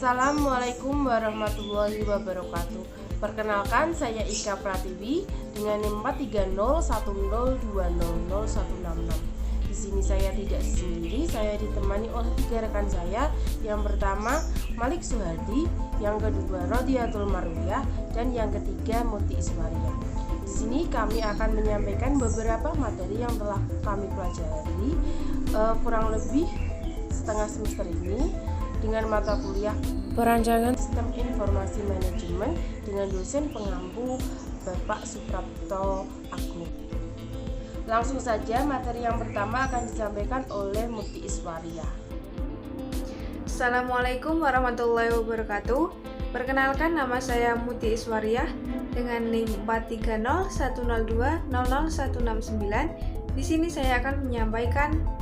Assalamualaikum warahmatullahi wabarakatuh. Perkenalkan, saya Ika Pratiwi dengan NIM 43010200166. Di sini saya tidak sendiri, saya ditemani oleh 3 rekan saya. Yang pertama Malik Suhardi, yang kedua Rodiatul Marwiyah, dan yang ketiga Muti Iswaria. Di sini kami akan menyampaikan beberapa materi yang telah kami pelajari kurang lebih setengah semester ini dengan mata kuliah Perancangan Sistem Informasi Manajemen dengan dosen pengampu Bapak Suprapto Agung. Langsung saja, materi yang pertama akan disampaikan oleh Muti Iswaria. Assalamualaikum warahmatullahi wabarakatuh. Perkenalkan, nama saya Muti Iswaria dengan NIM 43010200169. Di sini saya akan menyampaikan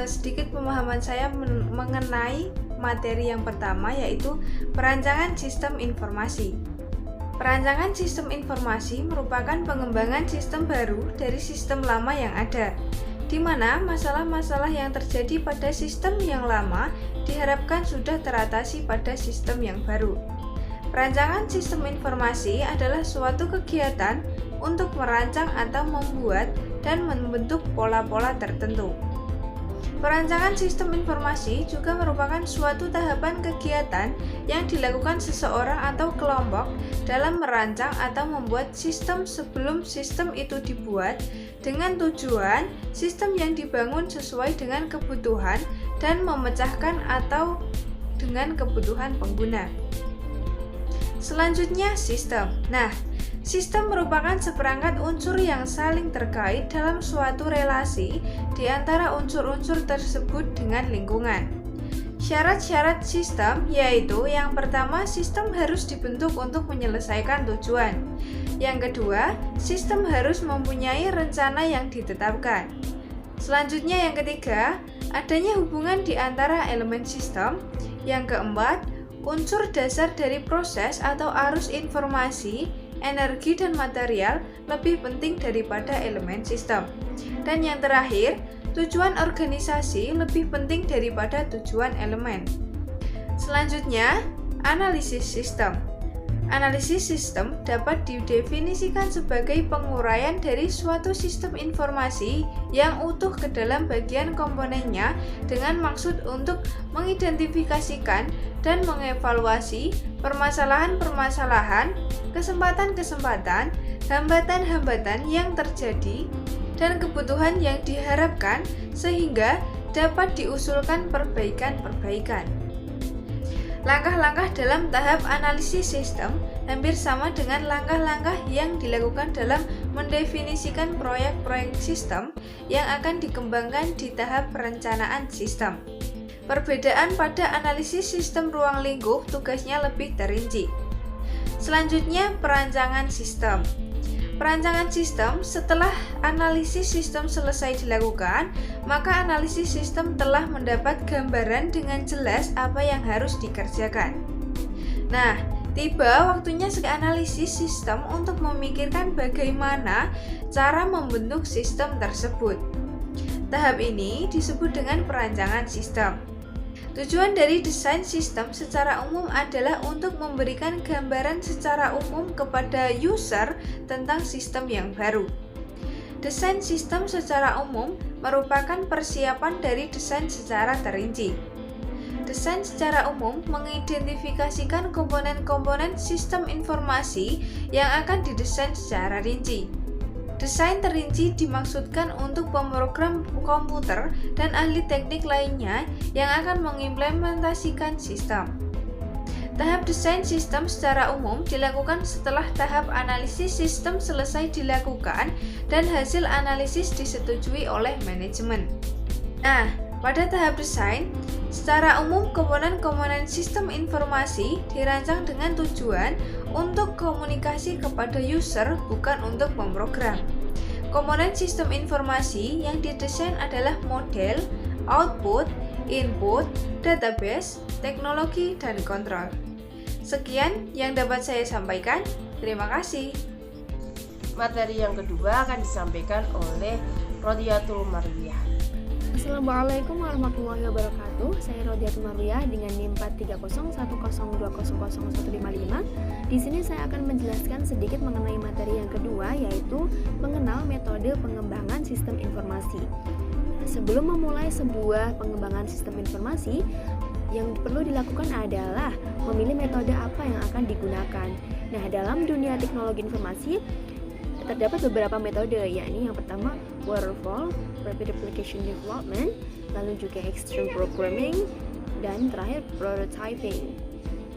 sedikit pemahaman saya mengenai materi yang pertama, yaitu perancangan sistem informasi. Perancangan sistem informasi merupakan pengembangan sistem baru dari sistem lama yang ada, di mana masalah-masalah yang terjadi pada sistem yang lama diharapkan sudah teratasi pada sistem yang baru. Perancangan sistem informasi adalah suatu kegiatan untuk merancang atau membuat dan membentuk pola-pola tertentu. Perancangan sistem informasi juga merupakan suatu tahapan kegiatan yang dilakukan seseorang atau kelompok dalam merancang atau membuat sistem sebelum sistem itu dibuat, dengan tujuan sistem yang dibangun sesuai dengan kebutuhan dan memecahkan atau dengan kebutuhan pengguna. Selanjutnya, sistem. Sistem merupakan seperangkat unsur yang saling terkait dalam suatu relasi di antara unsur-unsur tersebut dengan lingkungan. Syarat-syarat sistem yaitu: yang pertama, sistem harus dibentuk untuk menyelesaikan tujuan. Yang kedua, sistem harus mempunyai rencana yang ditetapkan. Selanjutnya, yang ketiga, adanya hubungan di antara elemen sistem. Yang keempat, unsur dasar dari proses atau arus informasi, energi dan material lebih penting daripada elemen sistem. Dan yang terakhir, tujuan organisasi lebih penting daripada tujuan elemen. Selanjutnya, analisis sistem. Analisis sistem dapat didefinisikan sebagai penguraian dari suatu sistem informasi yang utuh ke dalam bagian komponennya dengan maksud untuk mengidentifikasikan dan mengevaluasi permasalahan-permasalahan, kesempatan-kesempatan, hambatan-hambatan yang terjadi, dan kebutuhan yang diharapkan sehingga dapat diusulkan perbaikan-perbaikan. Langkah-langkah dalam tahap analisis sistem hampir sama dengan langkah-langkah yang dilakukan dalam mendefinisikan proyek-proyek sistem yang akan dikembangkan di tahap perencanaan sistem. Perbedaan pada analisis sistem ruang lingkup tugasnya lebih terinci. Selanjutnya, perancangan sistem. Perancangan sistem: setelah analisis sistem selesai dilakukan, maka analisis sistem telah mendapat gambaran dengan jelas apa yang harus dikerjakan. Tiba waktunya analisis sistem untuk memikirkan bagaimana cara membentuk sistem tersebut. Tahap ini disebut dengan perancangan sistem. Tujuan dari desain sistem secara umum adalah untuk memberikan gambaran secara umum kepada user tentang sistem yang baru. Desain sistem secara umum merupakan persiapan dari desain secara terinci. Desain secara umum mengidentifikasikan komponen-komponen sistem informasi yang akan didesain secara rinci. Desain terinci dimaksudkan untuk pemrogram komputer dan ahli teknik lainnya yang akan mengimplementasikan sistem. Tahap desain sistem secara umum dilakukan setelah tahap analisis sistem selesai dilakukan dan hasil analisis disetujui oleh manajemen. Pada tahap desain, secara umum komponen-komponen sistem informasi dirancang dengan tujuan untuk komunikasi kepada user, bukan untuk memprogram. Komponen sistem informasi yang didesain adalah model, output, input, database, teknologi, dan kontrol. Sekian yang dapat saya sampaikan. Terima kasih. Materi yang kedua akan disampaikan oleh Rodiatul Marwiyah. Assalamualaikum warahmatullahi wabarakatuh. Saya Rodiatul Marwiyah dengan NIM 43010200155. Di sini saya akan menjelaskan sedikit mengenai materi yang kedua, yaitu mengenal metode pengembangan sistem informasi. Sebelum memulai sebuah pengembangan sistem informasi, yang perlu dilakukan adalah memilih metode apa yang akan digunakan. Nah, dalam dunia teknologi informasi terdapat beberapa metode, yakni yang pertama waterfall, rapid application development, lalu juga extreme programming, dan terakhir prototyping.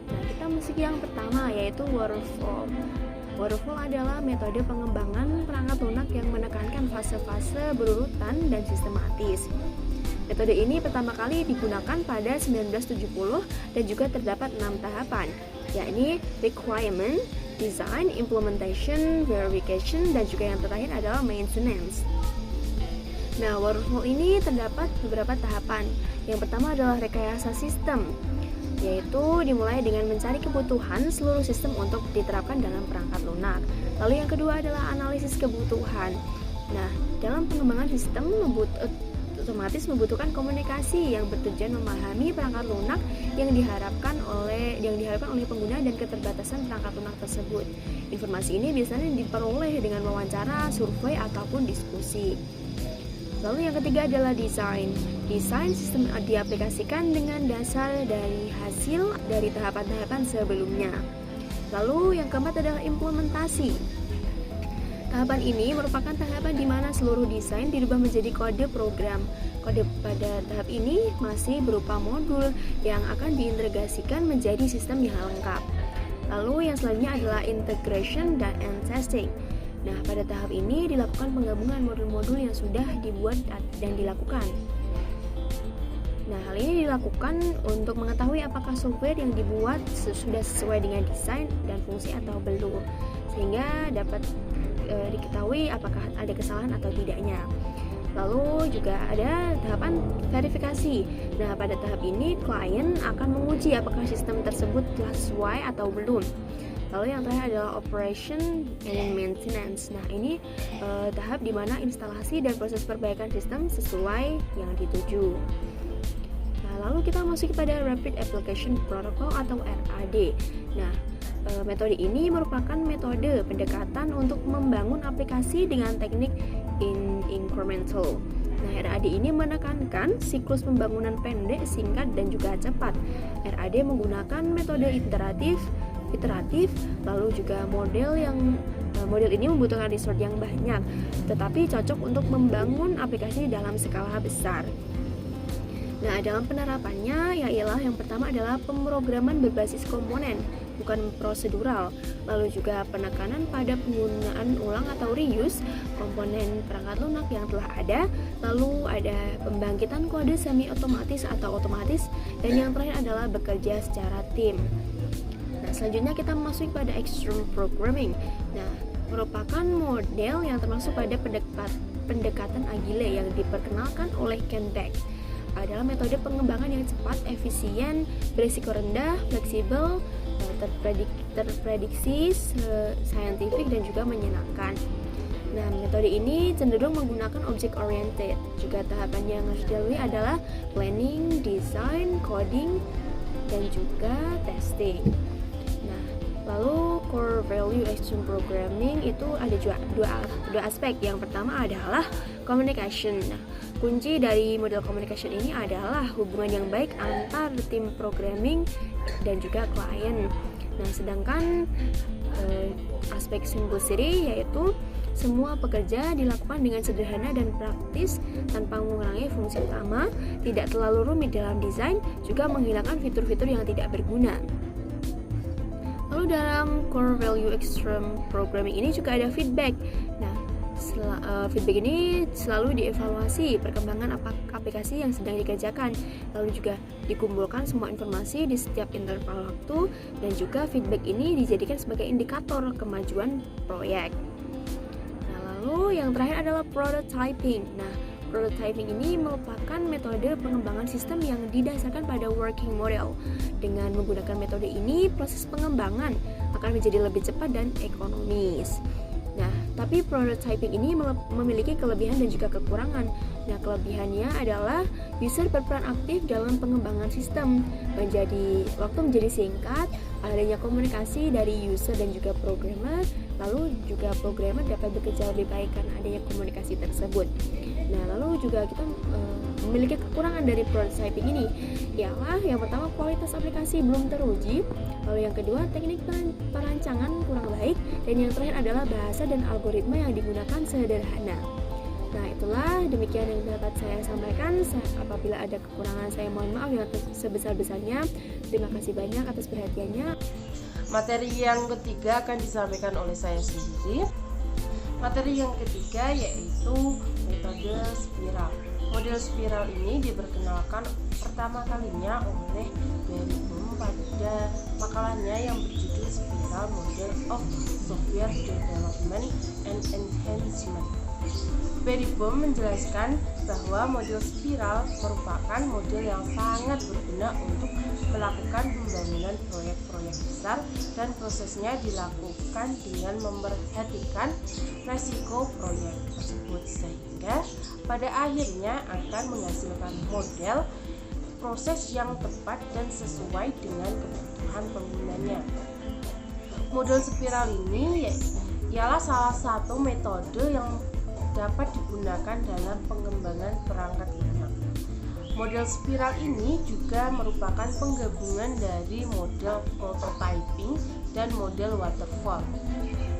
Nah, kita masuk yang pertama, yaitu waterfall. Waterfall adalah metode pengembangan perangkat lunak yang menekankan fase-fase berurutan dan sistematis. Metode ini pertama kali digunakan pada 1970 dan juga terdapat 6 tahapan, yakni requirement, design, implementation, verification, dan juga yang terakhir adalah maintenance. Nah, waterfall ini terdapat beberapa tahapan. Yang pertama adalah rekayasa sistem, yaitu dimulai dengan mencari kebutuhan seluruh sistem untuk diterapkan dalam perangkat lunak. Lalu yang kedua adalah analisis kebutuhan. Nah, dalam pengembangan sistem otomatis membutuhkan komunikasi yang bertujuan memahami perangkat lunak yang diharapkan oleh pengguna dan keterbatasan perangkat lunak tersebut. Informasi ini biasanya diperoleh dengan wawancara, survei, ataupun diskusi. Lalu yang ketiga adalah desain. Desain sistem diaplikasikan dengan dasar dari hasil dari tahapan-tahapan sebelumnya. Lalu yang keempat adalah implementasi. Tahapan ini merupakan tahapan di mana seluruh desain dirubah menjadi kode program. Kode pada tahap ini masih berupa modul yang akan diintegrasikan menjadi sistem yang lengkap. Lalu yang selanjutnya adalah integration dan testing. Nah, pada tahap ini dilakukan penggabungan modul-modul yang sudah dibuat dan dilakukan. Nah, hal ini dilakukan untuk mengetahui apakah software yang dibuat sudah sesuai dengan desain dan fungsi atau belum, sehingga dapat diketahui apakah ada kesalahan atau tidaknya. Lalu juga ada tahapan verifikasi. Nah, pada tahap ini klien akan menguji apakah sistem tersebut telah sesuai atau belum. Lalu yang terakhir adalah operation and maintenance. Nah, ini tahap di mana instalasi dan proses perbaikan sistem sesuai yang dituju. Nah, lalu kita masuk pada Rapid Application Protocol atau RAD. Nah, metode ini merupakan metode pendekatan untuk membangun aplikasi dengan teknik incremental. Nah, RAD ini menekankan siklus pembangunan pendek, singkat, dan juga cepat. RAD menggunakan metode iteratif, lalu juga model ini membutuhkan resource yang banyak, tetapi cocok untuk membangun aplikasi dalam skala besar. Nah, dalam penerapannya ialah yang pertama adalah pemrograman berbasis komponen, bukan prosedural. Lalu juga penekanan pada penggunaan ulang atau reuse komponen perangkat lunak yang telah ada. Lalu ada pembangkitan kode semi otomatis atau otomatis, dan yang terakhir adalah bekerja secara tim. Nah, selanjutnya kita masuk pada extreme programming. Nah, merupakan model yang termasuk pada pendekatan agile yang diperkenalkan oleh Ken Beck. Adalah metode pengembangan yang cepat, efisien, berisiko rendah, fleksibel, terprediksi, saintifik, dan juga menyenangkan. Nah, metode ini cenderung menggunakan object oriented. Juga tahapan yang harus dilalui adalah planning, design, coding, dan juga testing. Nah, lalu core value extreme programming itu ada dua aspek. Yang pertama adalah communication. Nah, kunci dari model communication ini adalah hubungan yang baik antar tim programming dan juga klien. Nah, sedangkan aspek simplicity yaitu semua pekerja dilakukan dengan sederhana dan praktis tanpa mengurangi fungsi utama, tidak terlalu rumit dalam desain, juga menghilangkan fitur-fitur yang tidak berguna. Lalu dalam core value extreme programming ini juga ada feedback. Nah, feedback ini selalu dievaluasi perkembangan aplikasi yang sedang dikerjakan, lalu juga dikumpulkan semua informasi di setiap interval waktu, dan juga feedback ini dijadikan sebagai indikator kemajuan proyek. Nah, lalu yang terakhir adalah prototyping. Nah, prototyping ini merupakan metode pengembangan sistem yang didasarkan pada working model. Dengan menggunakan metode ini, proses pengembangan akan menjadi lebih cepat dan ekonomis. Nah, Tapi prototyping ini memiliki kelebihan dan juga kekurangan. Nah, kelebihannya adalah user berperan aktif dalam pengembangan sistem, waktu menjadi singkat, adanya komunikasi dari user dan juga programmer, lalu juga programmer dapat bekerja lebih baik karena adanya komunikasi tersebut. Nah, lalu juga kita memiliki kekurangan dari prototyping ini, ialah yang pertama kualitas aplikasi belum teruji, lalu yang kedua teknik perancangan kurang baik, dan yang terakhir adalah bahasa dan algoritma yang digunakan sederhana. Nah, itulah demikian yang dapat saya sampaikan. Apabila ada kekurangan, saya mohon maaf yang sebesar-besarnya. Terima kasih banyak atas perhatiannya. Materi yang ketiga akan disampaikan oleh saya sendiri. Materi yang ketiga yaitu metode spiral. Model spiral ini diperkenalkan pertama kalinya oleh Barry Boehm pada makalahnya yang berjudul Spiral Model of Software Development and Enhancement. Barry Boehm menjelaskan bahwa model spiral merupakan model yang sangat berguna untuk melakukan pembangunan proyek-proyek besar, dan prosesnya dilakukan dengan memperhatikan resiko proyek tersebut sehingga pada akhirnya akan menghasilkan model proses yang tepat dan sesuai dengan kebutuhan penggunanya. Model spiral ini ialah salah satu metode yang dapat digunakan dalam pengembangan perangkat lunak. Model spiral ini juga merupakan penggabungan dari model prototyping dan model waterfall.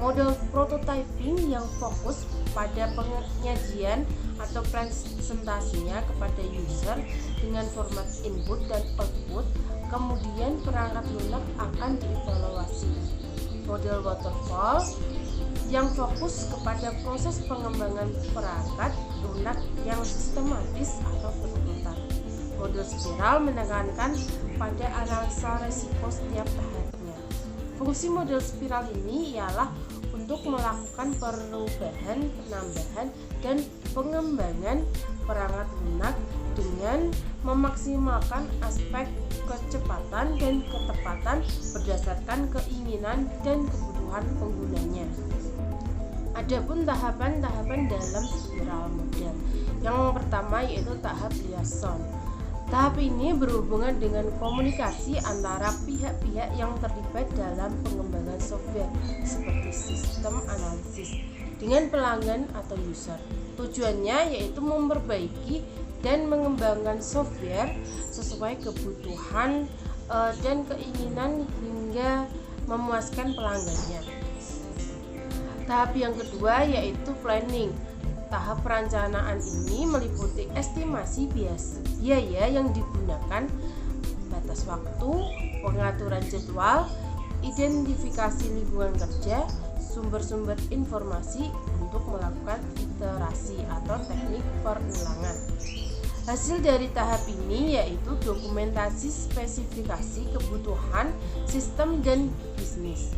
Model prototyping yang fokus pada penyajian atau presentasinya kepada user dengan format input dan output, kemudian perangkat lunak akan dievaluasi. Model waterfall yang fokus kepada proses pengembangan perangkat lunak yang sistematis atau berurutan. Model spiral menekankan pada analisa resiko setiap tahapnya. Fungsi model spiral ini ialah untuk melakukan perubahan, penambahan, dan pengembangan perangkat lunak dengan memaksimalkan aspek kecepatan dan ketepatan berdasarkan keinginan dan kebutuhan penggunanya. Adapun tahapan-tahapan dalam spiral model. Yang pertama yaitu tahap liaison. Tahap ini berhubungan dengan komunikasi antara pihak-pihak yang terlibat dalam pengembangan software seperti sistem analisis dengan pelanggan atau user. Tujuannya yaitu memperbaiki dan mengembangkan software sesuai kebutuhan dan keinginan hingga memuaskan pelanggannya. Tahap yang kedua yaitu planning. Tahap perencanaan ini meliputi estimasi biaya yang digunakan, batas waktu, pengaturan jadwal, identifikasi lingkungan kerja, sumber-sumber informasi untuk melakukan iterasi atau teknik perulangan. Hasil dari tahap ini yaitu dokumentasi spesifikasi kebutuhan sistem dan bisnis.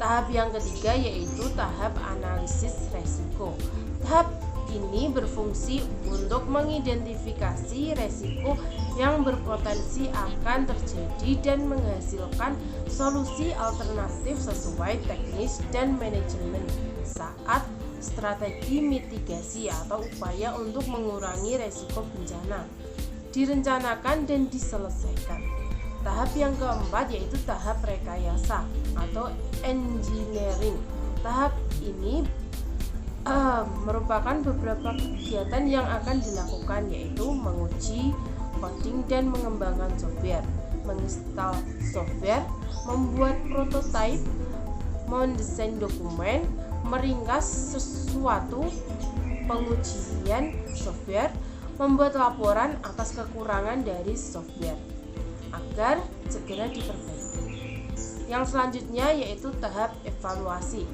Tahap yang ketiga yaitu tahap analisis resiko. Tahap ini berfungsi untuk mengidentifikasi resiko yang berpotensi akan terjadi dan menghasilkan solusi alternatif sesuai teknis dan manajemen saat strategi mitigasi atau upaya untuk mengurangi resiko bencana direncanakan dan diselesaikan. Tahap yang keempat yaitu tahap rekayasa atau engineering. Tahap ini merupakan beberapa kegiatan yang akan dilakukan, yaitu menguji, coding dan mengembangkan software, menginstal software, membuat prototipe, mendesain dokumen, meringkas sesuatu, pengujian software, membuat laporan atas kekurangan dari software agar segera diperbaiki. Yang selanjutnya yaitu tahap evaluasi.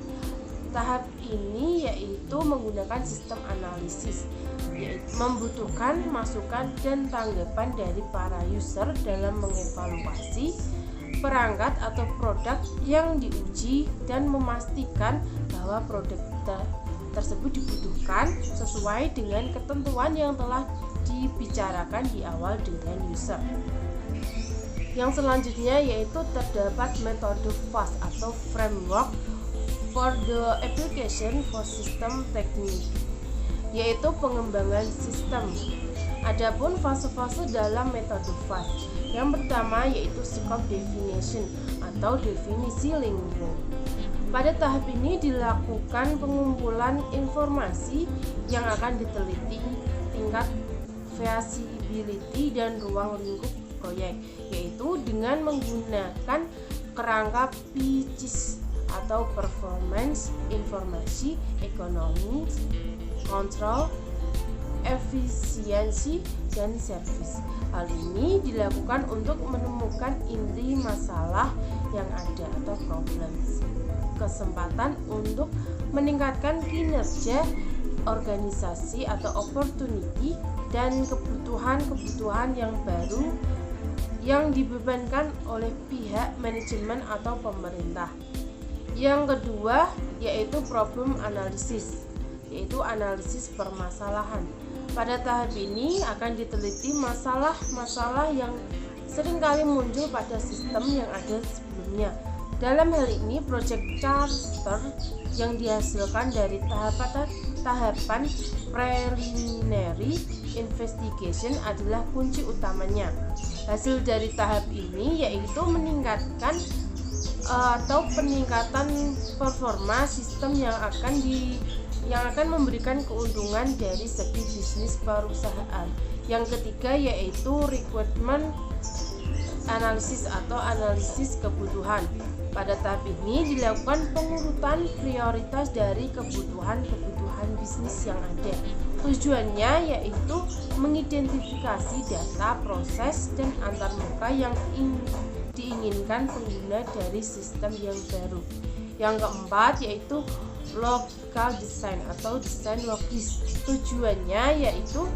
Tahap ini yaitu menggunakan sistem analisis, yaitu membutuhkan masukan dan tanggapan dari para user dalam mengevaluasi perangkat atau produk yang diuji dan memastikan bahwa produk tersebut dibutuhkan sesuai dengan ketentuan yang telah dibicarakan di awal dengan user. Yang selanjutnya yaitu terdapat metode FAST atau Framework for the application for system technique, yaitu pengembangan sistem. Adapun fase-fase dalam metode FAST. Yang pertama yaitu scope definition atau definisi lingkup. Pada tahap ini dilakukan pengumpulan informasi yang akan diteliti tingkat feasibility dan ruang lingkup proyek, yaitu dengan menggunakan kerangka PICIS atau performance, informasi, ekonomi, kontrol, efisiensi, dan service. Hal ini dilakukan untuk menemukan inti masalah yang ada atau problems, kesempatan untuk meningkatkan kinerja organisasi atau opportunity, dan kebutuhan-kebutuhan yang baru yang dibebankan oleh pihak manajemen atau pemerintah. Yang kedua yaitu problem analysis, yaitu analisis permasalahan. Pada tahap ini akan diteliti masalah-masalah yang seringkali muncul pada sistem yang ada sebelumnya. Dalam hal ini, project charter yang dihasilkan dari tahapan preliminary investigation adalah kunci utamanya. Hasil dari tahap ini yaitu meningkatkan atau peningkatan performa sistem yang akan memberikan keuntungan dari segi bisnis perusahaan. Yang ketiga yaitu requirement analysis atau analisis kebutuhan. Pada tahap ini dilakukan pengurutan prioritas dari kebutuhan bisnis yang ada. Tujuannya yaitu mengidentifikasi data, proses, dan antarmuka yang diinginkan pengguna dari sistem yang baru. Yang keempat yaitu logical design atau desain logis. Tujuannya yaitu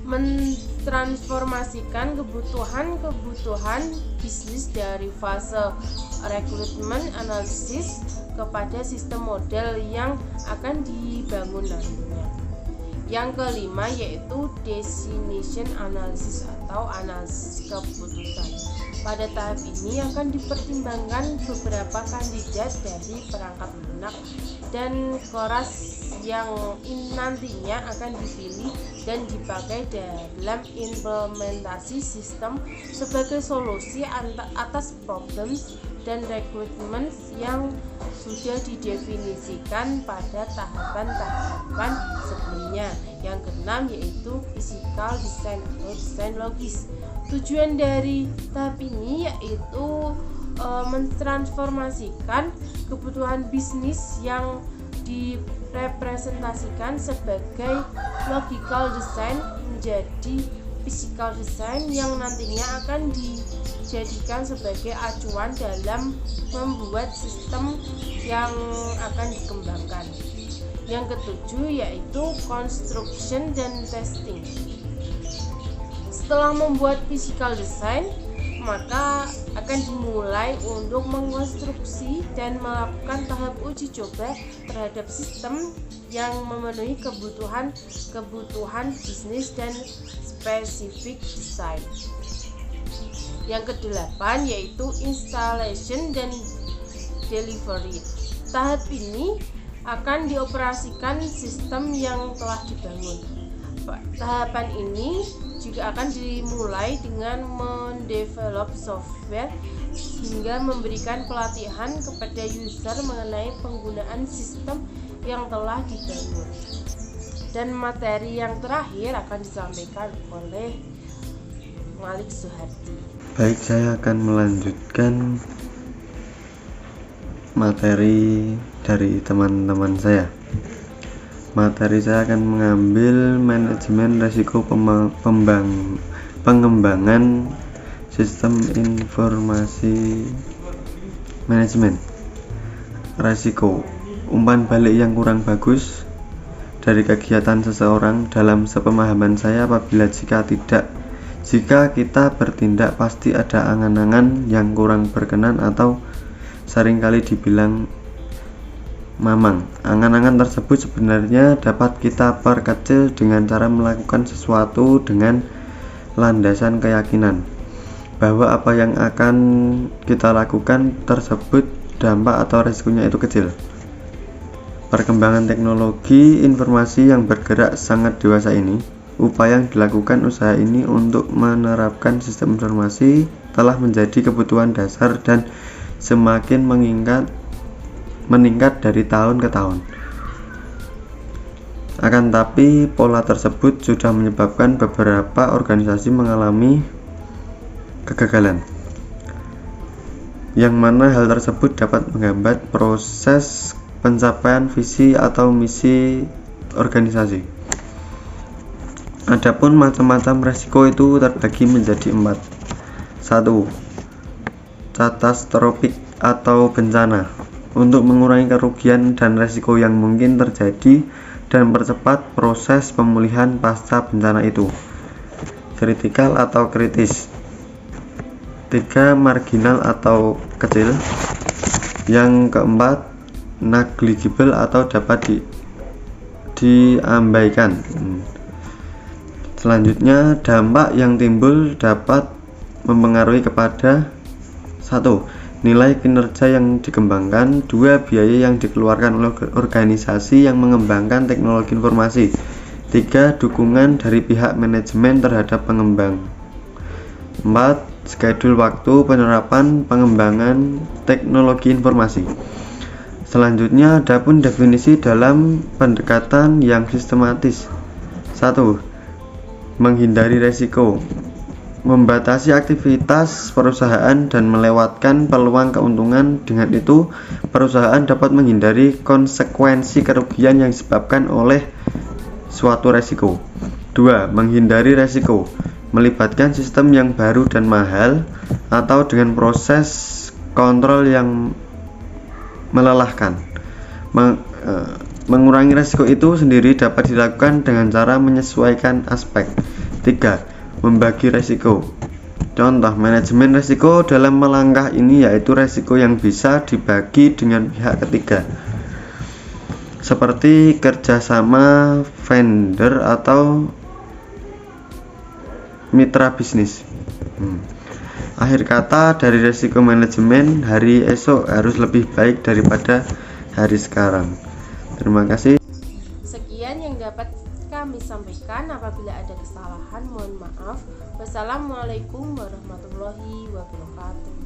mentransformasikan kebutuhan bisnis dari fase recruitment analysis kepada sistem model yang akan dibangun nantinya. Yang kelima yaitu destination analysis atau analisis keputusan. Pada tahap ini akan dipertimbangkan beberapa kandidat dari perangkat lunak dan keras yang nantinya akan dipilih dan dipakai dalam implementasi sistem sebagai solusi atas problem dan requirement yang sudah didefinisikan pada tahapan-tahapan sebelumnya. Yang keenam yaitu physical design atau desain logis. Tujuan dari tahap ini yaitu mentransformasikan kebutuhan bisnis yang direpresentasikan sebagai logical design menjadi physical design yang nantinya akan dijadikan sebagai acuan dalam membuat sistem yang akan dikembangkan. Yang ketujuh yaitu construction dan testing. Setelah membuat physical design, maka akan dimulai untuk mengkonstruksi dan melakukan tahap uji coba terhadap sistem yang memenuhi kebutuhan bisnis dan spesifik design. Yang kedelapan yaitu installation dan delivery. Tahap ini akan dioperasikan sistem yang telah dibangun. Tahapan ini juga akan dimulai dengan mendevelop software hingga memberikan pelatihan kepada user mengenai penggunaan sistem yang telah dibangun. Dan materi yang terakhir akan disampaikan oleh Malik Suhardi. Baik, saya akan melanjutkan materi dari teman-teman saya. Materi saya akan mengambil manajemen risiko pengembangan sistem informasi manajemen. Risiko, umpan balik yang kurang bagus dari kegiatan seseorang. Dalam sepemahaman saya, apabila jika kita bertindak pasti ada angan-angan yang kurang berkenan atau seringkali dibilang mamang. Angan-angan tersebut sebenarnya dapat kita perkecil dengan cara melakukan sesuatu dengan landasan keyakinan bahwa apa yang akan kita lakukan tersebut dampak atau resikonya itu kecil. Perkembangan teknologi informasi yang bergerak sangat dewasa ini, upaya yang dilakukan usaha ini untuk menerapkan sistem informasi telah menjadi kebutuhan dasar dan semakin meningkat dari tahun ke tahun. Akan tapi pola tersebut sudah menyebabkan beberapa organisasi mengalami kegagalan, yang mana hal tersebut dapat menghambat proses pencapaian visi atau misi organisasi. Adapun macam-macam resiko itu terbagi menjadi 4. 1. Katastrofik atau bencana, untuk mengurangi kerugian dan resiko yang mungkin terjadi dan mempercepat proses pemulihan pasca bencana itu. Kritikal atau kritis. 3. Marginal atau kecil. Yang keempat, negligible atau dapat diabaikan. Selanjutnya, dampak yang timbul dapat mempengaruhi kepada 1. Nilai kinerja yang dikembangkan. 2. Biaya yang dikeluarkan oleh organisasi yang mengembangkan teknologi informasi. 3. Dukungan dari pihak manajemen terhadap pengembang. 4. Schedule waktu penerapan pengembangan teknologi informasi. Selanjutnya, adapun definisi dalam pendekatan yang sistematis. 1. Menghindari resiko, membatasi aktivitas perusahaan dan melewatkan peluang keuntungan. Dengan itu, perusahaan dapat menghindari konsekuensi kerugian yang disebabkan oleh suatu resiko. 2. Menghindari resiko, melibatkan sistem yang baru dan mahal atau dengan proses kontrol yang melelahkan. Mengurangi resiko itu sendiri dapat dilakukan dengan cara menyesuaikan aspek. 3. Membagi resiko. Contoh manajemen resiko dalam melangkah ini yaitu resiko yang bisa dibagi dengan pihak ketiga, seperti kerjasama vendor atau mitra bisnis. Akhir kata, dari resiko manajemen, hari esok harus lebih baik daripada hari sekarang. Terima kasih. Sekian yang dapat kami sampaikan. Apabila ada kesalahan, mohon maaf. Wassalamualaikum warahmatullahi wabarakatuh.